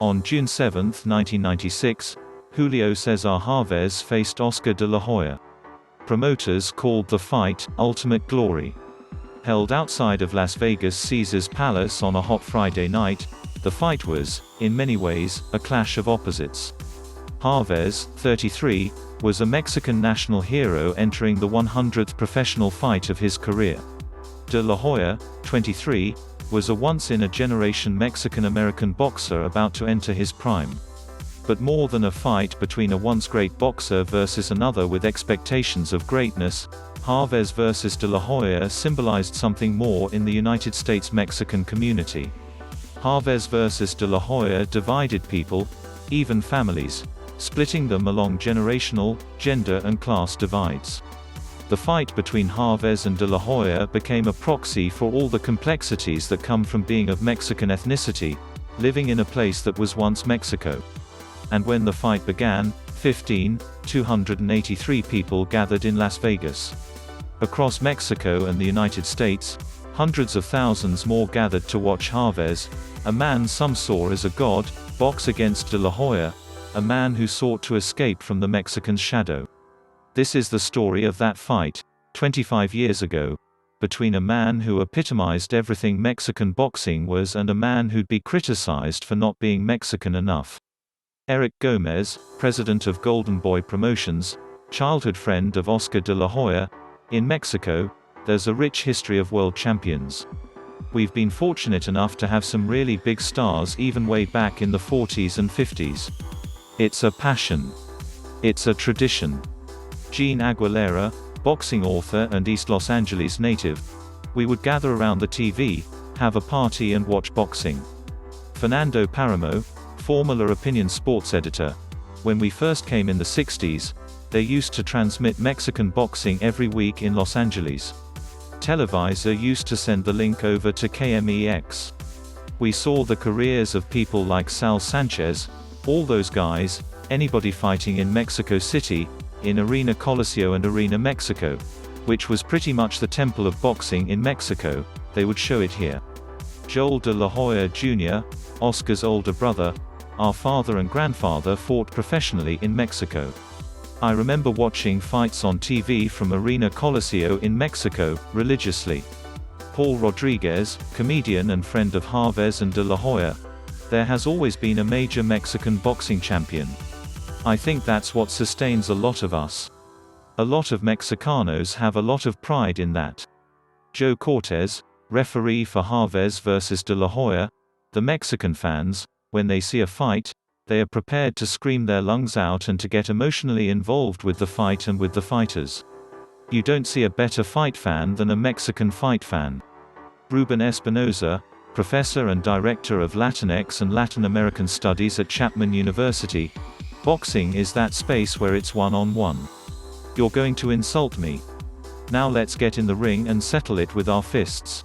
On June 7, 1996, Julio César Chávez faced Oscar De La Hoya. Promoters called the fight Ultimate Glory. Held outside of Las Vegas' Caesars Palace on a hot Friday night, the fight was, in many ways, a clash of opposites. Chávez, 33, was a Mexican national hero entering the 100th professional fight of his career. De La Hoya, 23, was a once-in-a-generation Mexican-American boxer about to enter his prime. But more than a fight between a once-great boxer versus another with expectations of greatness, Chávez versus De La Hoya symbolized something more in the United States Mexican community. Chávez versus De La Hoya divided people, even families, splitting them along generational, gender and class divides. The fight between Chávez and De La Hoya became a proxy for all the complexities that come from being of Mexican ethnicity, living in a place that was once Mexico. And when the fight began, 283 people gathered in Las Vegas. Across Mexico and the United States, hundreds of thousands more gathered to watch Chávez, a man some saw as a god, box against De La Hoya, a man who sought to escape from the Mexican's shadow. This is the story of that fight, 25 years ago, between a man who epitomized everything Mexican boxing was and a man who'd be criticized for not being Mexican enough. Eric Gomez, president of Golden Boy Promotions, childhood friend of Oscar De La Hoya. In Mexico, there's a rich history of world champions. We've been fortunate enough to have some really big stars even way back in the 40s and 50s. It's a passion. It's a tradition. Jean Aguilera, boxing author and East Los Angeles native. We would gather around the TV, have a party and watch boxing. Fernando Paramo, former Opinion sports editor. When we first came in the 60s, they used to transmit Mexican boxing every week in Los Angeles. Televisa used to send the link over to KMEX. We saw the careers of people like Sal Sanchez, all those guys, anybody fighting in Mexico City, in Arena Coliseo and Arena Mexico, which was pretty much the temple of boxing in Mexico. They would show it here. Joel De La Hoya Jr., Oscar's older brother, our father and grandfather fought professionally in Mexico. I remember watching fights on TV from Arena Coliseo in Mexico, religiously. Paul Rodriguez, comedian and friend of Chávez and De La Hoya. There has always been a major Mexican boxing champion. I think that's what sustains a lot of us. A lot of Mexicanos have a lot of pride in that. Joe Cortez, referee for Chávez versus De La Hoya. The Mexican fans, when they see a fight, they are prepared to scream their lungs out and to get emotionally involved with the fight and with the fighters. You don't see a better fight fan than a Mexican fight fan. Ruben Espinoza, professor and director of Latinx and Latin American studies at Chapman University. Boxing is that space where it's one-on-one. You're going to insult me. Now let's get in the ring and settle it with our fists.